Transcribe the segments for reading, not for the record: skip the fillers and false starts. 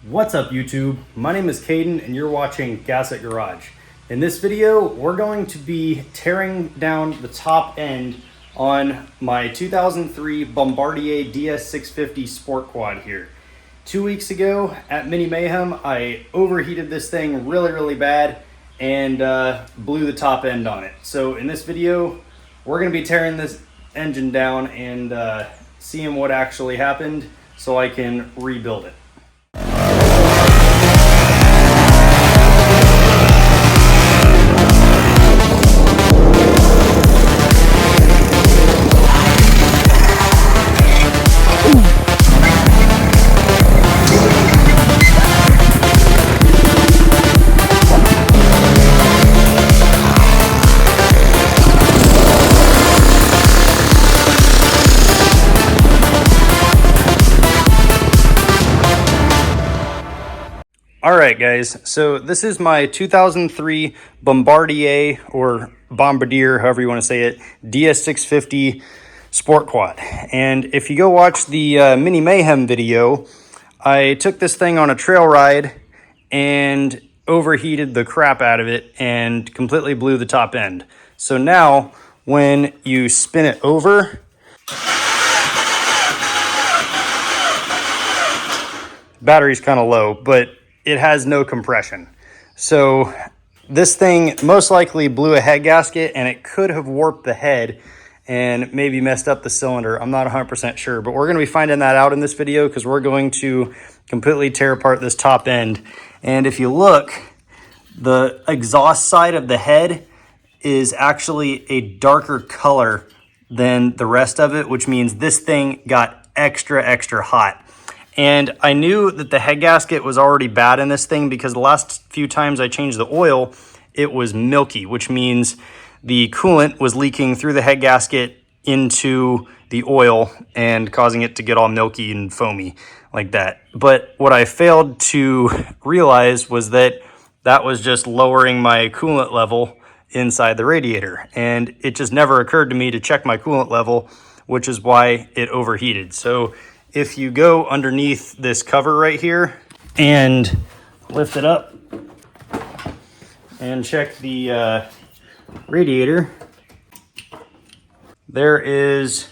What's up YouTube? My name is Caden and you're watching Gas at Garage. In this video, we're going to be tearing down the top end on my 2003 Bombardier DS650 Sport Quad here. 2 weeks ago at Mini Mayhem, I overheated this thing really bad and blew the top end on it. So in this video, we're going to be tearing this engine down and seeing what actually happened so I can rebuild it. Alright guys, so this is my 2003 Bombardier, or Bombardier, however you want to say it, DS650 Sport Quad. And if you go watch the Mini Mayhem video, I took this thing on a trail ride and overheated the crap out of it and completely blew the top end. So now, when you spin it over, battery's kind of low, but it has no compression. So this thing most likely blew a head gasket and it could have warped the head and maybe messed up the cylinder. I'm not 100% sure, but we're going to be finding that out in this video because we're going to completely tear apart this top end. And if you look, the exhaust side of the head is actually a darker color than the rest of it, which means this thing got extra hot. And I knew that the head gasket was already bad in this thing because the last few times I changed the oil, it was milky, which means the coolant was leaking through the head gasket into the oil and causing it to get all milky and foamy like that. But what I failed to realize was that that was just lowering my coolant level inside the radiator. And it just never occurred to me to check my coolant level, which is why it overheated. So if you go underneath this cover right here and lift it up and check the radiator, there is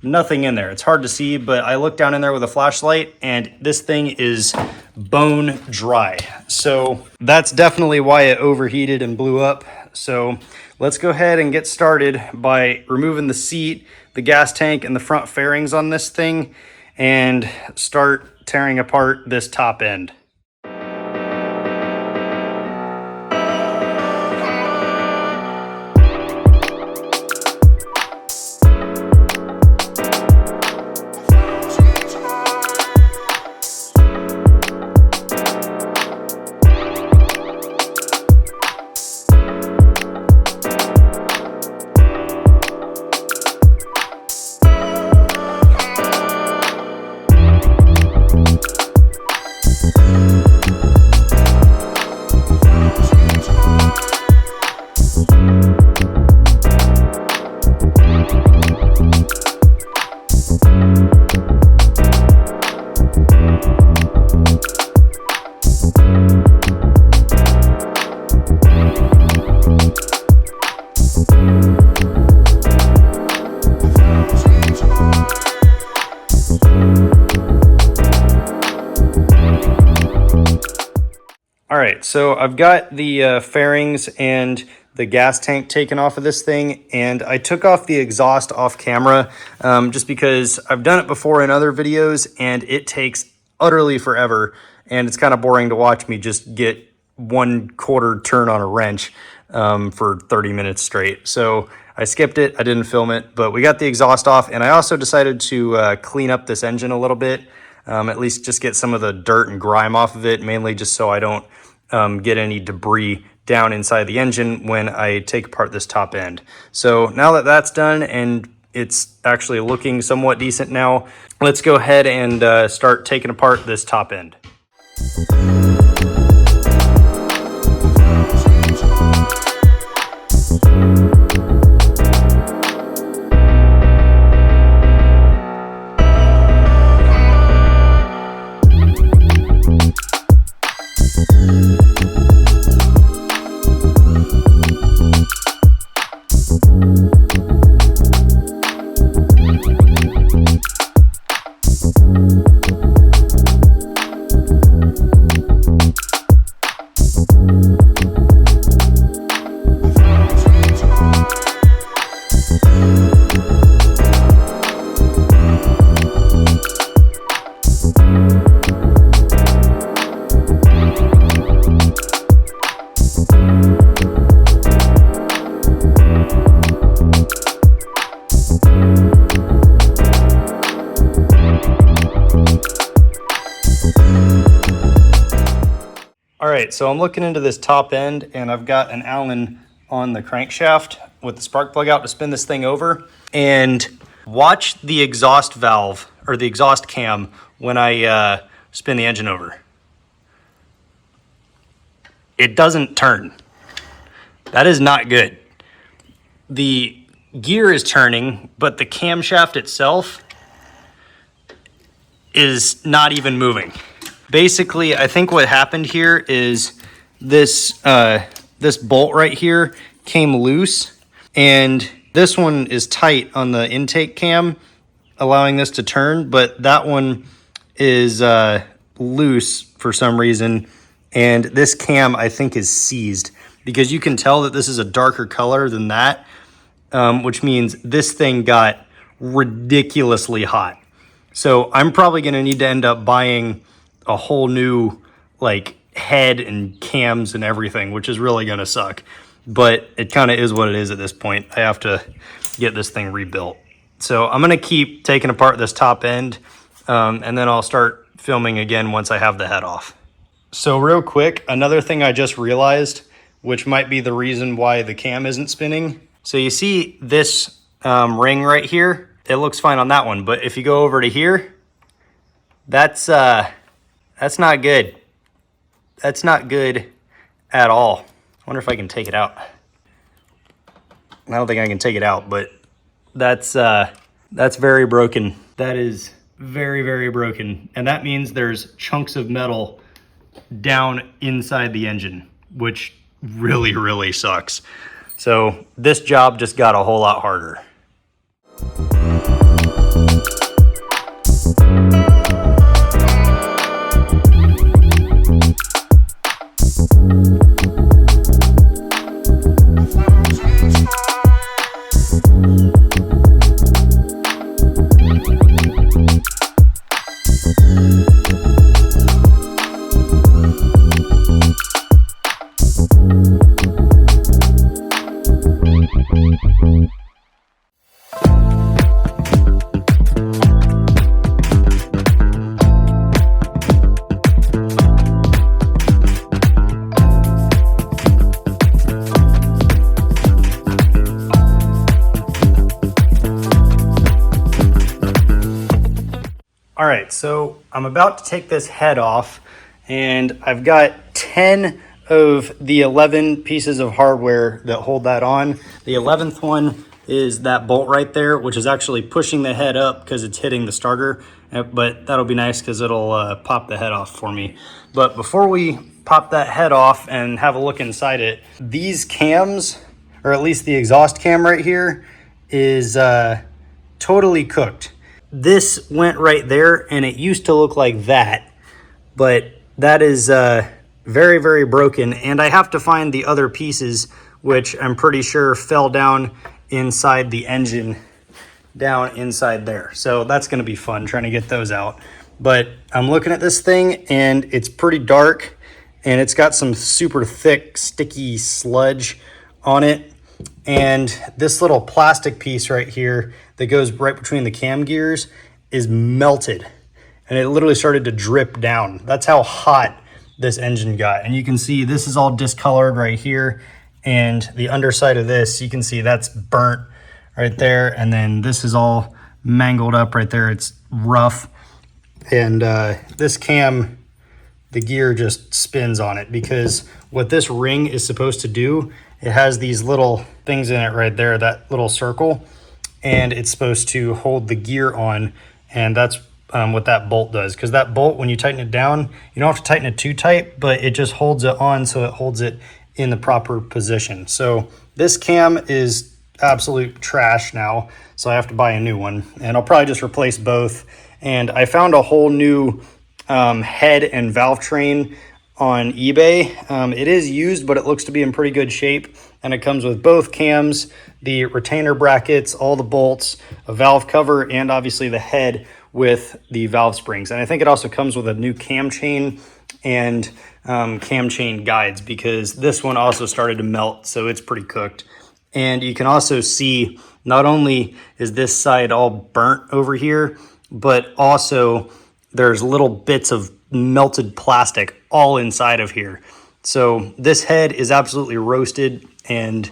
nothing in there. It's hard to see, but I looked down in there with a flashlight and this thing is bone dry. So that's definitely why it overheated and blew up. So let's go ahead and get started by removing the seat, the gas tank, and the front fairings on this thing and start tearing apart this top end. All right, so I've got the fairings and the gas tank taken off of this thing, and I took off the exhaust off camera just because I've done it before in other videos and it takes utterly forever, and it's kind of boring to watch me just get 1/4 turn on a wrench for 30 minutes straight. So I skipped it, I didn't film it, but we got the exhaust off, and I also decided to clean up this engine a little bit, at least just get some of the dirt and grime off of it, mainly just so I don't get any debris down inside the engine when I take apart this top end. So now that that's done and it's actually looking somewhat decent now, let's go ahead and start taking apart this top end. right, so I'm looking into this top end, and I've got an Allen on the crankshaft with the spark plug out to spin this thing over. And watch the exhaust valve, or the exhaust cam, when I spin the engine over. It doesn't turn. That is not good. The gear is turning, but the camshaft itself is not even moving. Basically, I think what happened here is this this bolt right here came loose, and this one is tight on the intake cam, allowing this to turn, but that one is loose for some reason, and this cam I think is seized, because you can tell that this is a darker color than that, which means this thing got ridiculously hot. So I'm probably going to need to end up buying a whole new like head and cams and everything, which is really going to suck. But it kind of is what it is at this point. I have to get this thing rebuilt. So I'm going to keep taking apart this top end, and then I'll start filming again once I have the head off. So real quick, another thing I just realized, which might be the reason why the cam isn't spinning. So you see this ring right here? It looks fine on that one, but if you go over to here, that's not good. That's not good at all. I wonder if I can take it out. I don't think I can take it out, but that's very broken. That is very, very broken. And that means there's chunks of metal down inside the engine, which really, really sucks. So this job just got a whole lot harder. All right, so I'm about to take this head off, and I've got 10 of the 11 pieces of hardware that hold that on. The 11th one is that bolt right there, which is actually pushing the head up because it's hitting the starter, but that'll be nice because it'll pop the head off for me. But before we pop that head off and have a look inside it, these cams, or at least the exhaust cam right here, is totally cooked. This went right there, and it used to look like that, but that is very, very broken, and I have to find the other pieces, which I'm pretty sure fell down inside the engine, down inside there. So that's going to be fun trying to get those out. But I'm looking at this thing, and it's pretty dark, and it's got some super thick, sticky sludge on it. And this little plastic piece right here that goes right between the cam gears is melted, and it literally started to drip down. That's how hot this engine got. And you can see this is all discolored right here, and the underside of this, you can see that's burnt right there, and then this is all mangled up right there. It's rough, and this cam, the gear just spins on it, because what this ring is supposed to do, it has these little things in it right there, that little circle, and it's supposed to hold the gear on, and that's what that bolt does. Because that bolt, when you tighten it down, you don't have to tighten it too tight, but it just holds it on, so it holds it in the proper position. So this cam is absolute trash now, so I have to buy a new one, and I'll probably just replace both. And I found a whole new head and valve train on eBay. It is used, but it looks to be in pretty good shape, and it comes with both cams, the retainer brackets, all the bolts, a valve cover, and obviously the head with the valve springs. And I think it also comes with a new cam chain and cam chain guides, because this one also started to melt, so it's pretty cooked. And you can also see, not only is this side all burnt over here, but also there's little bits of melted plastic all inside of here. So this head is absolutely roasted and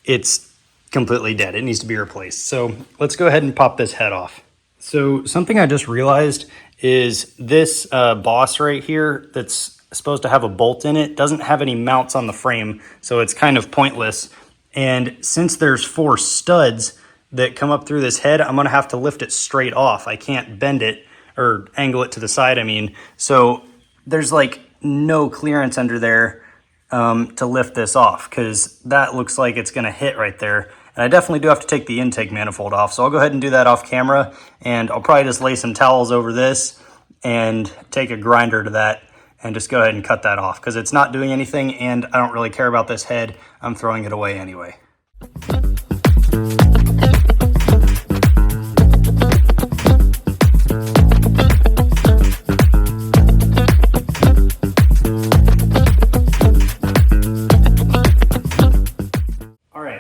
it's completely dead. It needs to be replaced. So let's go ahead and pop this head off. So something I just realized is this boss right here that's supposed to have a bolt in it doesn't have any mounts on the frame, so it's kind of pointless. And since there's 4 studs that come up through this head, I'm gonna have to lift it straight off. I can't bend it or angle it to the side, I mean. So there's like no clearance under there to lift this off, because that looks like it's gonna hit right there. And I definitely do have to take the intake manifold off, so I'll go ahead and do that off camera, and I'll probably just lay some towels over this and take a grinder to that and just go ahead and cut that off, because it's not doing anything and I don't really care about this head. I'm throwing it away anyway.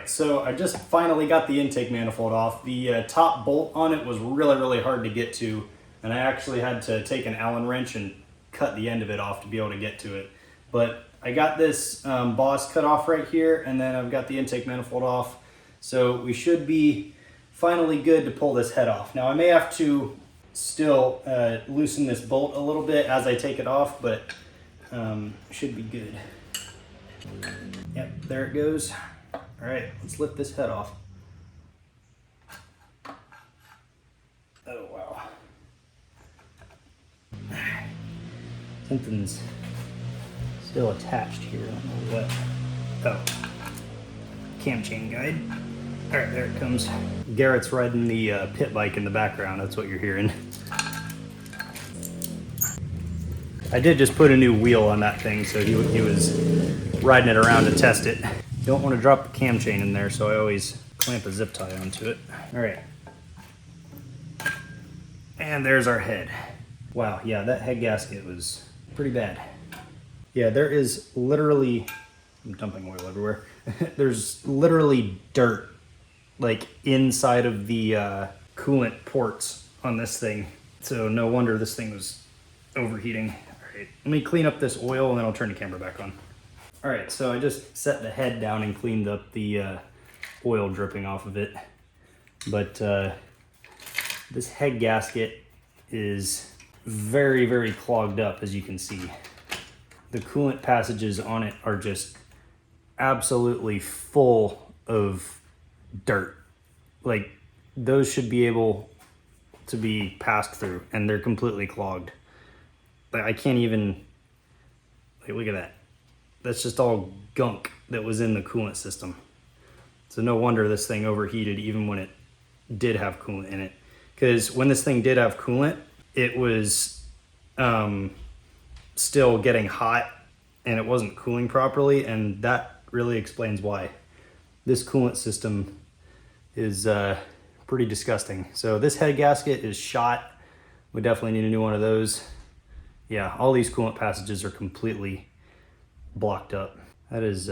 So I just finally got the intake manifold off. The top bolt on it was really hard to get to, and I actually had to take an Allen wrench and cut the end of it off to be able to get to it. But I got this boss cut off right here, and then I've got the intake manifold off. So we should be finally good to pull this head off. Now I may have to still loosen this bolt a little bit as I take it off, but should be good. Yep, there it goes. All right, let's lift this head off. Oh, wow. Something's still attached here. I don't know what. Oh, cam chain guide. All right, there it comes. Garrett's riding the pit bike in the background. That's what you're hearing. I did just put a new wheel on that thing, so he was riding it around to test it. Don't want to drop the cam chain in there, so I always clamp a zip tie onto it. All right. And there's our head. Wow, yeah, that head gasket was pretty bad. Yeah, there is literally, I'm dumping oil everywhere. There's literally dirt like inside of the coolant ports on this thing. So no wonder this thing was overheating. All right, let me clean up this oil and then I'll turn the camera back on. All right, so I just set the head down and cleaned up the oil dripping off of it. But this head gasket is very clogged up, as you can see. The coolant passages on it are just absolutely full of dirt. Like, those should be able to be passed through, and they're completely clogged. But I can't even, like, look at that. That's just all gunk that was in the coolant system. So no wonder this thing overheated even when it did have coolant in it. Because when this thing did have coolant, it was still getting hot and it wasn't cooling properly, and that really explains why. This coolant system is pretty disgusting. So this head gasket is shot. We definitely need a new one of those. Yeah, all these coolant passages are completely blocked up. That is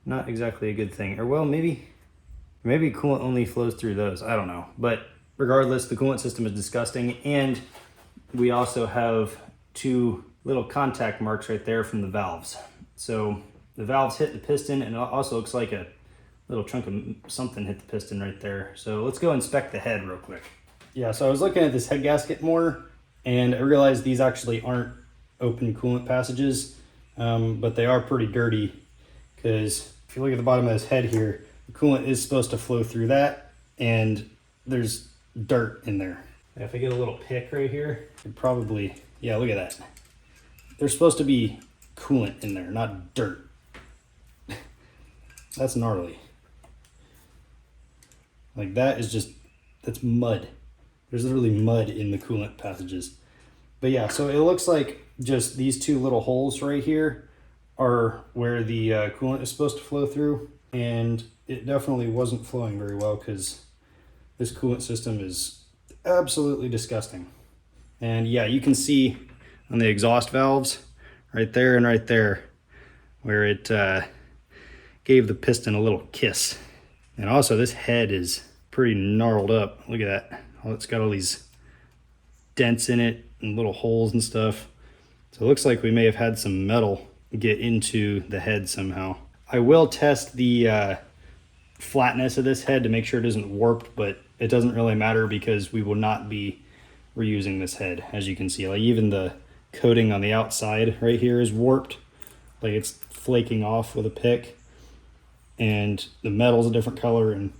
not exactly a good thing. Or well, maybe coolant only flows through those. I don't know. But regardless, the coolant system is disgusting. And we also have 2 little contact marks right there from the valves. So the valves hit the piston, and it also looks like a little chunk of something hit the piston right there. So let's go inspect the head real quick. Yeah, so I was looking at this head gasket more, and I realized these actually aren't open coolant passages. But they are pretty dirty, because if you look at the bottom of this head here, the coolant is supposed to flow through that, and there's dirt in there. If I get a little pick right here, it probably, yeah, look at that. There's supposed to be coolant in there, not dirt. That's gnarly. Like, that is just, that's mud. There's literally mud in the coolant passages. But yeah, so it looks like just these 2 little holes right here are where the coolant is supposed to flow through, and it definitely wasn't flowing very well, because this coolant system is absolutely disgusting. And yeah, you can see on the exhaust valves right there and right there where it gave the piston a little kiss. And also this head is pretty gnarled up. Look at that. Oh, it's got all these dents in it and little holes and stuff. So it looks like we may have had some metal get into the head somehow. I will test the flatness of this head to make sure it isn't warped, but it doesn't really matter because we will not be reusing this head. As you can see, like even the coating on the outside right here is warped, like it's flaking off with a pick, and the metal's a different color, and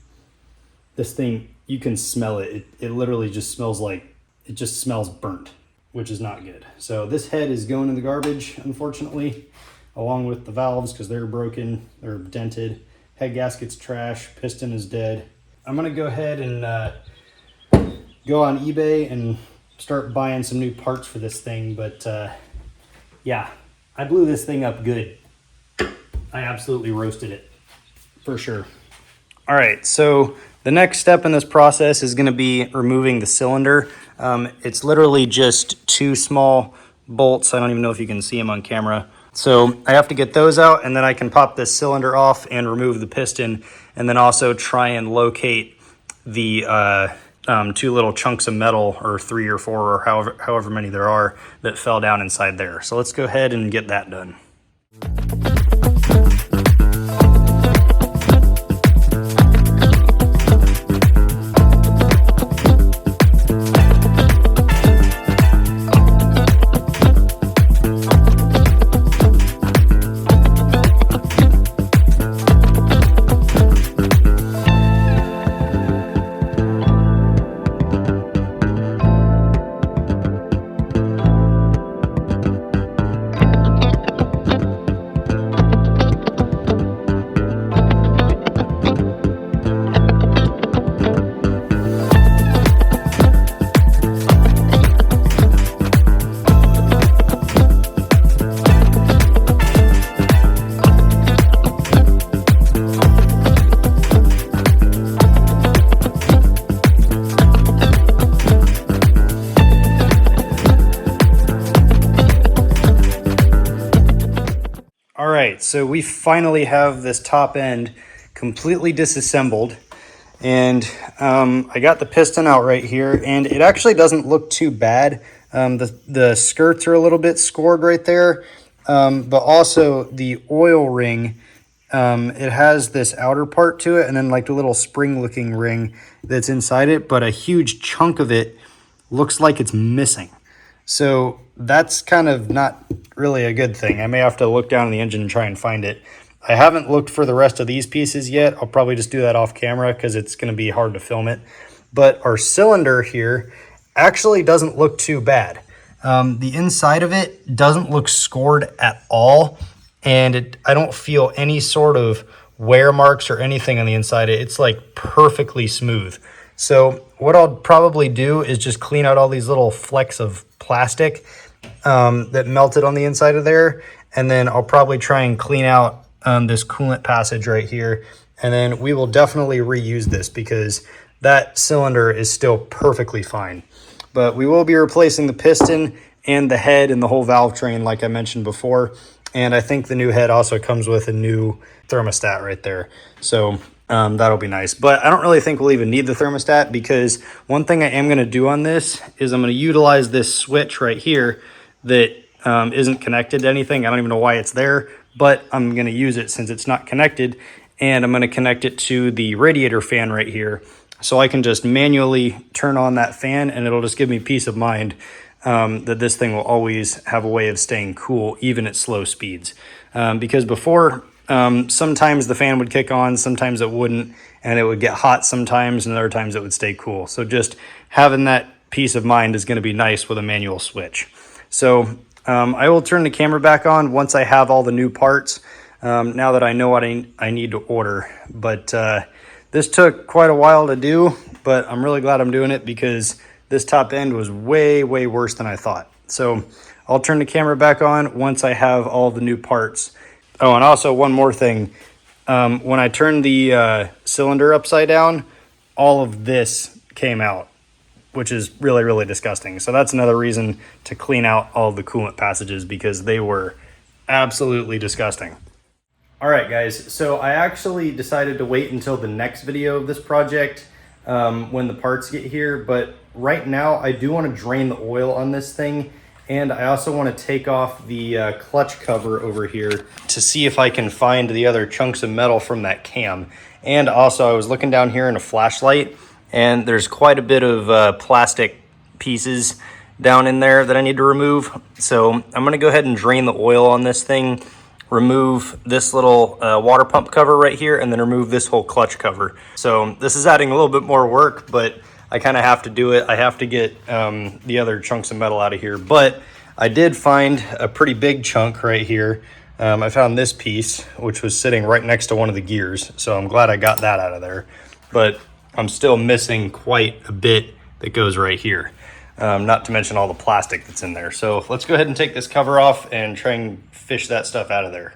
this thing, you can smell it. It literally just smells like, it just smells burnt, which is not good. So this head is going in the garbage, unfortunately, along with the valves because they're broken, they're dented. Head gasket's trash, piston is dead. I'm gonna go ahead and go on eBay and start buying some new parts for this thing, but yeah, I blew this thing up good. I absolutely roasted it, for sure. All right, so the next step in this process is gonna be removing the cylinder. It's literally just two small bolts. I don't even know if you can see them on camera. So I have to get those out, and then I can pop this cylinder off and remove the piston, and then also try and locate the two little chunks of metal, or 3 or 4 or however many there are, that fell down inside there. So let's go ahead and get that done. All right, so we finally have this top end completely disassembled, and I got the piston out right here, and it actually doesn't look too bad. The skirts are a little bit scored right there, but also the oil ring, it has this outer part to it, and then like a little spring looking ring that's inside it, but a huge chunk of it looks like it's missing. So that's kind of not really a good thing. I may have to look down in the engine and try and find it. I haven't looked for the rest of these pieces yet. I'll probably just do that off camera because it's going to be hard to film it. But our cylinder here actually doesn't look too bad. The inside of it doesn't look scored at all, and I don't feel any sort of wear marks or anything on the inside. It's like perfectly smooth. So what I'll probably do is just clean out all these little flecks of plastic that melted on the inside of there, and then I'll probably try and clean out this coolant passage right here, and then we will definitely reuse this because that cylinder is still perfectly fine. But we will be replacing the piston and the head and the whole valve train like I mentioned before, and I think the new head also comes with a new thermostat right there, so that'll be nice. But I don't really think we'll even need the thermostat, because one thing I am going to do on this is I'm going to utilize this switch right here that isn't connected to anything. I don't even know why it's there, but I'm going to use it since it's not connected, and I'm going to connect it to the radiator fan right here, so I can just manually turn on that fan, and it'll just give me peace of mind that this thing will always have a way of staying cool even at slow speeds. Because before, sometimes the fan would kick on, sometimes it wouldn't, and it would get hot sometimes, and other times it would stay cool. So just having that peace of mind is going to be nice with a manual switch. So I will turn the camera back on once I have all the new parts, now that I know what I need to order. But this took quite a while to do, but I'm really glad I'm doing it because this top end was way worse than I thought. So I'll turn the camera back on once I have all the new parts. Oh, and also one more thing. When I turned the cylinder upside down, all of this came out, which is really disgusting. So that's another reason to clean out all the coolant passages, because they were absolutely disgusting. All right, guys, so I actually decided to wait until the next video of this project when the parts get here, but right now I do want to drain the oil on this thing And I also want to take off the clutch cover over here to see if I can find the other chunks of metal from that cam. And also I was looking down here in a flashlight, and there's quite a bit of plastic pieces down in there that I need to remove. So I'm going to go ahead and drain the oil on this thing, remove this little water pump cover right here, and then remove this whole clutch cover. So this is adding a little bit more work, but I kind of have to do it. I have to get the other chunks of metal out of here. But I did find a pretty big chunk right here. I found this piece, which was sitting right next to one of the gears. So I'm glad I got that out of there. But I'm still missing quite a bit that goes right here. Not to mention all the plastic that's in there. So let's go ahead and take this cover off and try and fish that stuff out of there.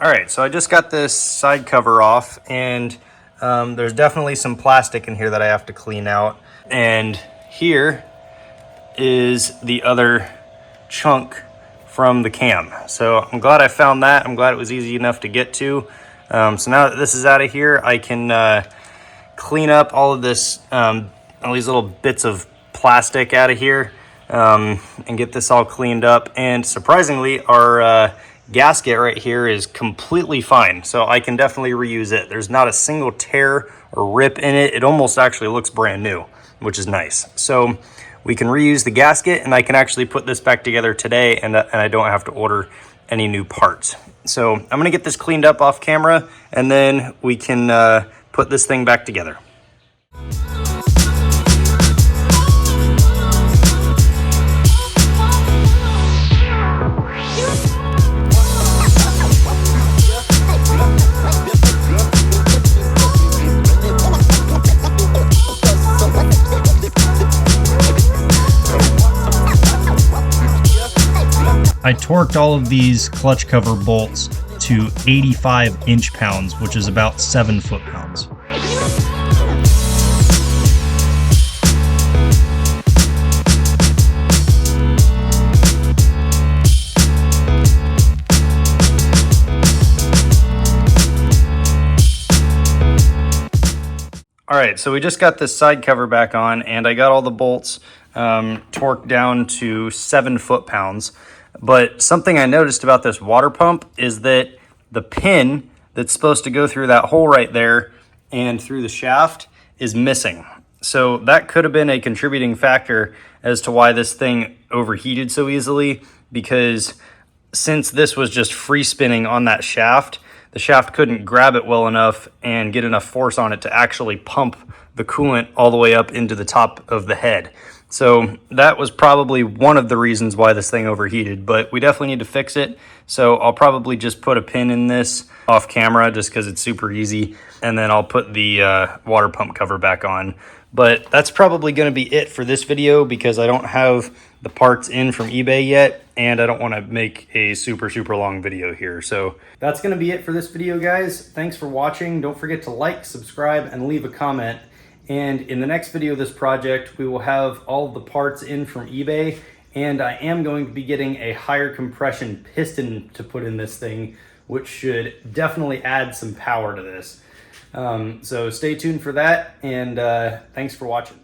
All right, so I just got this side cover off, and there's definitely some plastic in here that I have to clean out. And here is the other chunk from the cam. So I'm glad I found that. I'm glad it was easy enough to get to. So now that this is out of here, I can clean up all of this, all these little bits of plastic out of here, and get this all cleaned up. And surprisingly, our gasket right here is completely fine, so I can definitely reuse it. There's not a single tear or rip in it. It almost actually looks brand new, which is nice. So we can reuse the gasket, and I can actually put this back together today, and I don't have to order any new parts. So I'm gonna get this cleaned up off camera, and then we can put this thing back together. I torqued all of these clutch cover bolts to 85 inch-pounds, which is about 7 foot-pounds. All right, so we just got this side cover back on, and I got all the bolts torqued down to 7 foot-pounds. But something I noticed about this water pump is that the pin that's supposed to go through that hole right there and through the shaft is missing. So that could have been a contributing factor as to why this thing overheated so easily, because since this was just free spinning on that shaft, the shaft couldn't grab it well enough and get enough force on it to actually pump the coolant all the way up into the top of the head. So that was probably one of the reasons why this thing overheated, but we definitely need to fix it. So I'll probably just put a pin in this off camera just because it's super easy, and then I'll put the water pump cover back on. But that's probably going to be it for this video, because I don't have the parts in from eBay yet, and I don't want to make a super long video here. So that's going to be it for this video, guys. Thanks for watching. Don't forget to like, subscribe, and leave a comment. And in the next video of this project, we will have all of the parts in from eBay, and I am going to be getting a higher compression piston to put in this thing, which should definitely add some power to this. So stay tuned for that, and thanks for watching.